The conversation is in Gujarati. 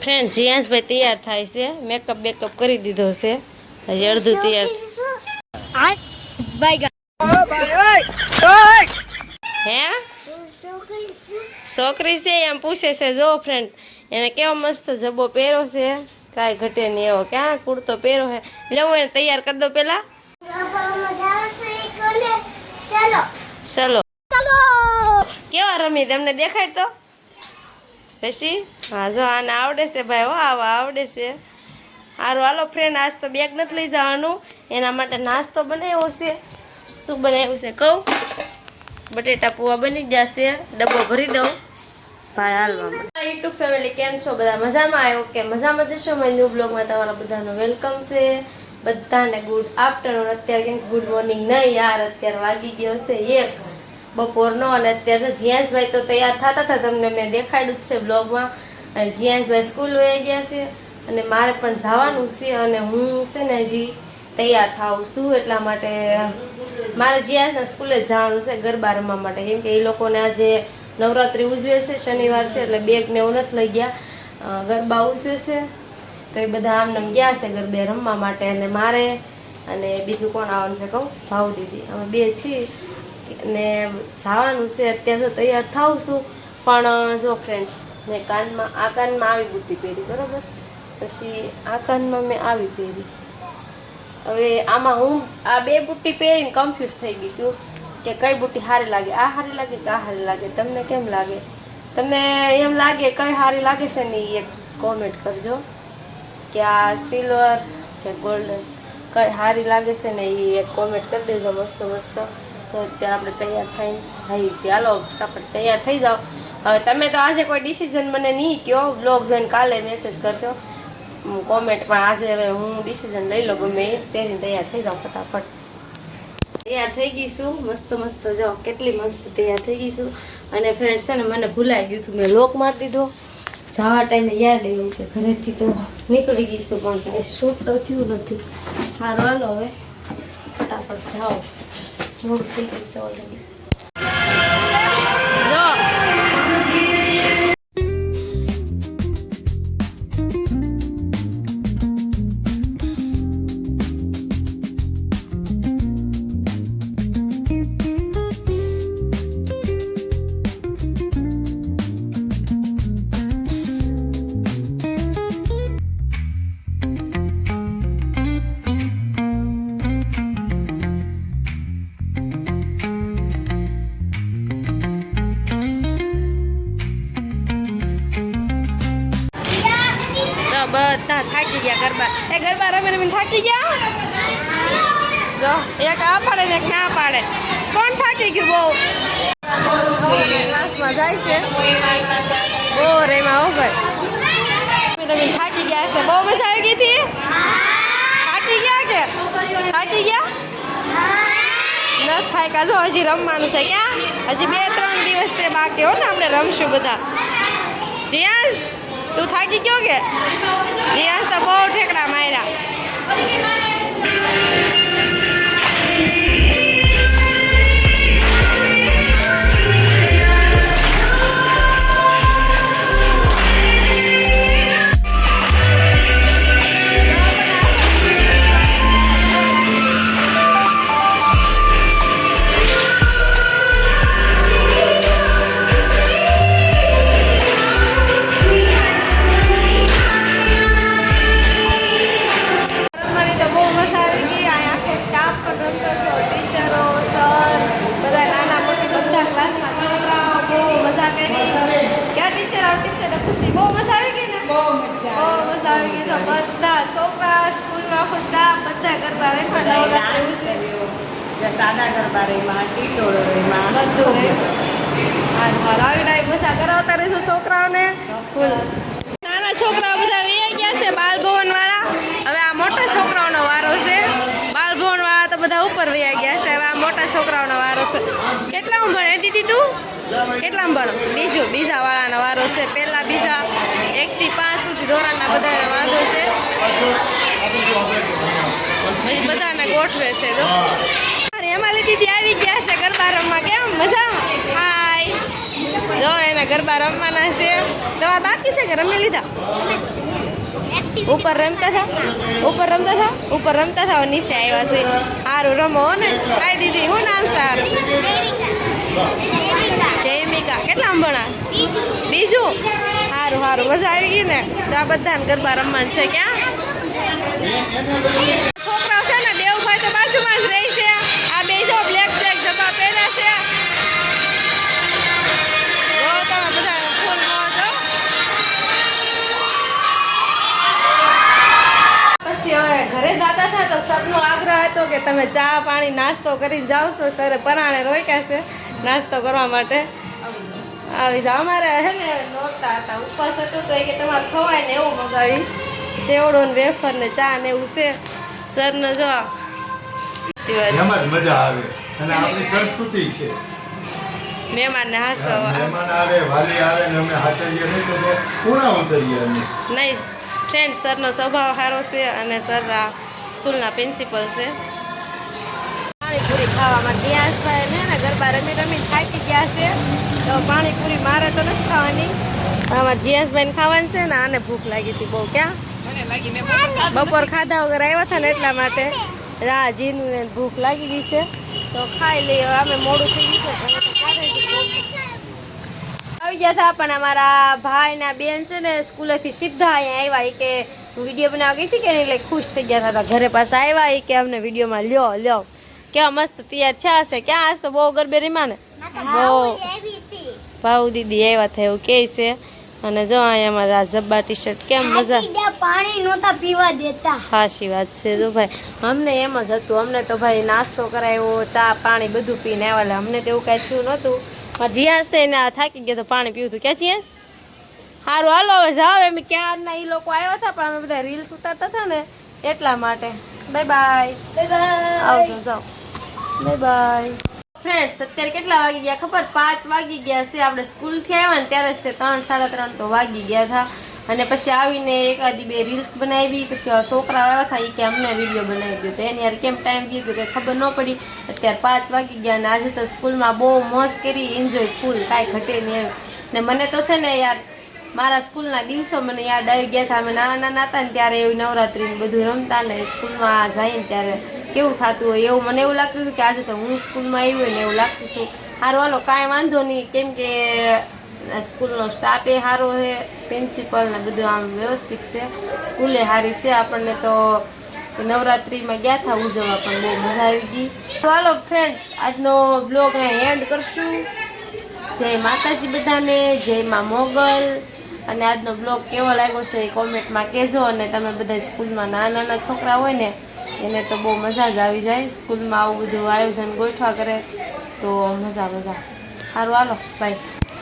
ફ્રેન્ડ જીયાંશભાઈ તૈયાર થાય છે, મેકઅપ બેકઅપ કરી દીધો છે, હજી અડધું તૈયાર. હે છોકરી છે એમ પૂછે છે. જો ફ્રેન્ડ એને કેવો મસ્ત જબ્બો પહેરો છે, કાંઈ ઘટે નહીં એવો. ક્યાં કુર્તો પહેરો છે, લેવો એને તૈયાર કરી દો પેલા. ચલો કેવા રમી તમને દેખાડ તો પછી. હા જો આને આવડે છે ભાઈ, હો આવા આવડે છે. સારું હાલો ફ્રેન્ડ, આજ તો બેગ નથી લઈ જવાનું, એના માટે નાસ્તો બનાવ્યો છે. શું બનાવ્યું છે કહું? બટેટા પૂવા બની જશે, ડબ્બો ભરી દઉં ભાઈ હાલવામાં. યુટ્યુબ ફેમિલી કેમ છો બધા? મજામાં આવ્યો કે મજામાં જશો? મારી ન્યૂ બ્લોગમાં તમારા બધાનું વેલકમ છે. બધાને ગુડ આફ્ટરનૂન. અત્યારે કેમ ગુડ મોર્નિંગ નહીં યાર, અત્યારે વાગી ગયો છે 1 બપોરનો. અને અત્યારે જીયાંશભાઈ તો તૈયાર થતા હતા, તમને મેં દેખાડ્યું જ છે બ્લોગમાં. અને જીયાંશભાઈ સ્કૂલ વહી ગયા છે અને મારે પણ જવાનું છે. અને હું છે ને હજી તૈયાર થાઉં છું, એટલા માટે મારે જીયાંશના સ્કૂલે જ જવાનું છે ગરબા રમવા માટે. કેમ કે એ લોકોને આજે નવરાત્રિ ઉજવે છે, શનિવાર છે, એટલે બેગ ને એવું નથી લઈ ગયા. ગરબા ઉજવે છે તો એ બધા આમને ગયા છે ગરબે રમવા માટે. અને મારે અને બીજું કોણ આવવાનું છે કહું? ભાવ દીદી, અમે 2 છીએ ને જવાનું છે. અત્યારે તો તૈયાર થાઉં છું, પણ જો ફ્રેન્ડ્સ મેં કાનમાં આવી બુટ્ટી પહેરી બરાબર, પછી આ કાનમાં મેં આવી પહેરી. હવે આમાં હું આ 2 બુટ્ટી પહેરીને કન્ફ્યુઝ થઈ ગઈ છું કે કઈ બુટ્ટી સારી લાગે, આ સારી લાગે કે આ સારી લાગે. તમને કેમ લાગે? તમને એમ લાગે કઈ સારી લાગે છે ને એક કોમેન્ટ કરજો કે આ સિલ્વર કે ગોલ્ડન કઈ સારી લાગે છે ને એ એક કોમેન્ટ કરી દેજો. મસ્ત મસ્ત. તો અત્યારે આપણે તૈયાર થઈને જઈએ છીએ. હાલો ફટાફટ તૈયાર થઈ જાઓ. હવે તમે તો આજે કોઈ ડિસિઝન મને નહીં કહો, બ્લોગ જોઈને કાલે મેસેજ કરશો કોમેન્ટ, પણ આજે હવે હું ડિસિઝન લઈ લો ગમે એ પહેરીને તૈયાર થઈ જાઓ ફટાફટ. તૈયાર થઈ ગઈશું મસ્ત મસ્ત. જાઓ કેટલી મસ્ત તૈયાર થઈ ગઈશું. અને ફ્રેન્ડ્સ છે ને મને ભૂલાઈ ગયું હતું, મેં લોક મારી દીધો. જવા ટાઈમે યાદ આવ્યું કે ઘરેથી તો નીકળી ગઈશું પણ કાંઈ શૂટ તો થયું નથી. સારું હાલો હવે ફટાફટ જાઓ, મોડું થઈ ગયું છે ઓલરેડી. બધા થાકી ગયા ગરબા. એ ગરબા રમે રમીને થાકી ગયા. જો એક આ પાડે ને એક ના પાડે. કોણ થાકી ગયું બહુ? ક્લાસમાં જાય છે બહુ રેમાં હો ભાઈ. રમીને થાકી ગયા છે. બહુ મજા આવી ગઈ હતી. થાકી ગયા કે થાકી ગયા નથી થાક્યા. જો હજી રમવાનું છે. ક્યાં હજી 2-3 દિવસ છે બાકી હો ને, આપણે રમશું બધા. જીયાંશ તું થાકી ગયો કે? જીયાંશ તો બહુ ઠેકડા માર્યા. બધા છોકરા સ્કૂલનો આખો સ્ટાફ બધા ગરબા રમ્યા. સાદા ગરબા રમ્યા, ટીટોળો રમ્યા, બધું આવીને મજા કરાવતા રહીશું છોકરાઓને. નાના છોકરાઓ બધા વહી ગયા છે બાલભવન વાળા. હવે આ મોટા છોકરાઓનો વારો છે. બાલભવન વાળા તો બધા ઉપર વહી ગયા છે. હવે આ મોટા છોકરાઓનો વારો છે. કેટલા ભણે દીદી તું? કેટલા ભણો? બીજા વાળાનો વારો છે. પહેલા બીજા 1 થી 5 સુધી ધોરણના બધાને વાંધો છે. બધાને ગોઠવે છે. જો એમાં દીદી આવી ગયા છે ગરબા રમવા. કેમ મજા? હાય જો એને અહીંયા ગરબા રમવાના છે. તમારા બાકી છે કે રમી લીધા? ઉપર રમતા હતા ઉપર રમતા હતા નીચે આવ્યા છે. સારું રમો ને. કાંઈ દીદી શું નામ છે સારું? જયમિકા. કેટલા ભણા? બીજું. સારું સારું મજા આવી ગઈ ને. તો આ બધાને ગરબા રમવાનું છે. ક્યાં છોકરાઓ છે ને દેવભાઈ તો બાજુમાં જ રહી છે. આ બે જો બ્લેક બ્લેક જબા પહેરે છે. તમે બધા ફૂલ મોજો. પછી હવે ઘરે જતા હતા તો સરનો આગ્રહ હતો કે તમે ચા પાણી નાસ્તો કરીને જાઓ છો. સરે પરાણે રોક્યા છે નાસ્તો કરવા માટે. આવી જાઓ. અમારે હે ને નોરતા હતા ઉપવાસ હતો તો એ કે તમારે ખવાય ને એવું મગાવી ચેવડો ને વેફર ને ચા ને એવું છે. સરને જો મજા આવે અને આપણી સંસ્કૃતિ છે. મહેમાનને હાસવા મહેમાન આવે વાલી આવે ને અમે હાચવીએ નહીં તો પૂર્ણ ઉતરીએ અમે નહીં. ફ્રેન્ડ સરનો સ્વભાવ સારો છે અને સર સ્કૂલના પ્રિન્સિપલ છે. પાણીપુરી ખાવામાં જીયાસભાઈ ને ગરબા રમી રમીને થાકી ગયા છે તો પાણીપુરી મારે તો નથી ખાવાની. આમાં જીયાસભાઈને ખાવાની છે ને. આને ભૂખ લાગી હતી બહુ. ક્યાં બપોર ખાધા વગર આવ્યા હતા ને એટલા માટે. હા જીનું ને ભૂખ લાગી ગઈ છે તો ખાઈ લઈએ. અમે મોડું થઈ ગયું છે. આવી ગયા હતા પણ અમારા ભાઈ ના બેન છે ને સ્કૂલેથી સીધા અહીંયા આવ્યા. કે હું વિડીયો બનાવવા ગઈ હતી કે એટલે ખુશ થઈ ગયા હતા. ઘરે પાસે આવ્યા કે અમને વિડીયોમાં લ્યો કેવા મસ્ત તૈયાર થયા હશે. ક્યાં આજ તો બહુ ગરબે રીમા ને બહુ ભાવ દીદી આવ્યા હતા એવું કે છે. અને જો અહીંયા મારા જબ્બા ટી શર્ટ કેમ મજા પાણી નહોતા પીવા દેતા. સાચી વાત છે. જો ભાઈ અમને એમ જ હતું. અમને તો ભાઈ નાસ્તો કરાવ્યો ચા પાણી બધું પીને આવ્યા. અમને તો એવું કાંઈ થયું નહોતું. જીયાસ છે ને થાકી ગયા તો પાણી પીવું હતું. ક્યાં જીયાસ? સારું હાલો હવે જાઓ. એમ ક્યારના એ લોકો આવ્યા હતા પણ અમે બધા રીલ્સ ઉતારતા હતા ને એટલા માટે. Bye bye. આવજો જાઓ. Bye bye. ફ્રેન્ડ્સ અત્યારે કેટલા વાગી ગયા ખબર? 5 વાગી ગયા છે. આપણે સ્કૂલથી આવ્યા ને ત્યારે જ તે 3 સાડા 3 તો વાગી ગયા હતા. અને પછી આવીને એકાદી 2 રીલ્સ બનાવી. પછી છોકરા આવ્યા હતા એ કે અમને વિડીયો બનાવી દો. તો એની યાર કેમ ટાઈમ ગયો કે ખબર ન પડી. અત્યારે 5 વાગી ગયા અને આજે તો સ્કૂલમાં બહુ મોજ કરી. એન્જોય ફૂલ કાંઈ ઘટે નહીં એમ. ને મને તો છે ને યાર મારા સ્કૂલના દિવસો મને યાદ આવી ગયા હતા. અમે નાના હતા ને ત્યારે એવું નવરાત્રિને બધું રમતા ને સ્કૂલમાં જઈને ત્યારે કેવું થતું હોય એવું મને એવું લાગતું હતું કે આજે તો હું સ્કૂલમાં આવી હોય ને એવું લાગતું હતું. સારું હાલો કાંઈ વાંધો નહીં કેમ કે સ્કૂલનો સ્ટાફ એ સારો છે. પ્રિન્સિપલ ને બધું આમ વ્યવસ્થિત છે. સ્કૂલે સારી છે. આપણને તો નવરાત્રિમાં ગયા હતા ઉજવવા પણ બહુ મજા આવી ગઈ. તો હાલો ફ્રેન્ડ્સ આજનો બ્લોગ અહીંયા એન્ડ કરશું. જય માતાજી બધાને. જય માં મોગલ. અને આજનો બ્લોગ કેવો લાગ્યો છે એ કોમેન્ટમાં કહેજો. અને તમે બધા સ્કૂલમાં નાના છોકરા હોય ને એને તો બહુ મજા જ આવી જાય. સ્કૂલમાં આવું બધું આયોજન ગોઠવા કરે તો મજા. સારું હાલો બાય.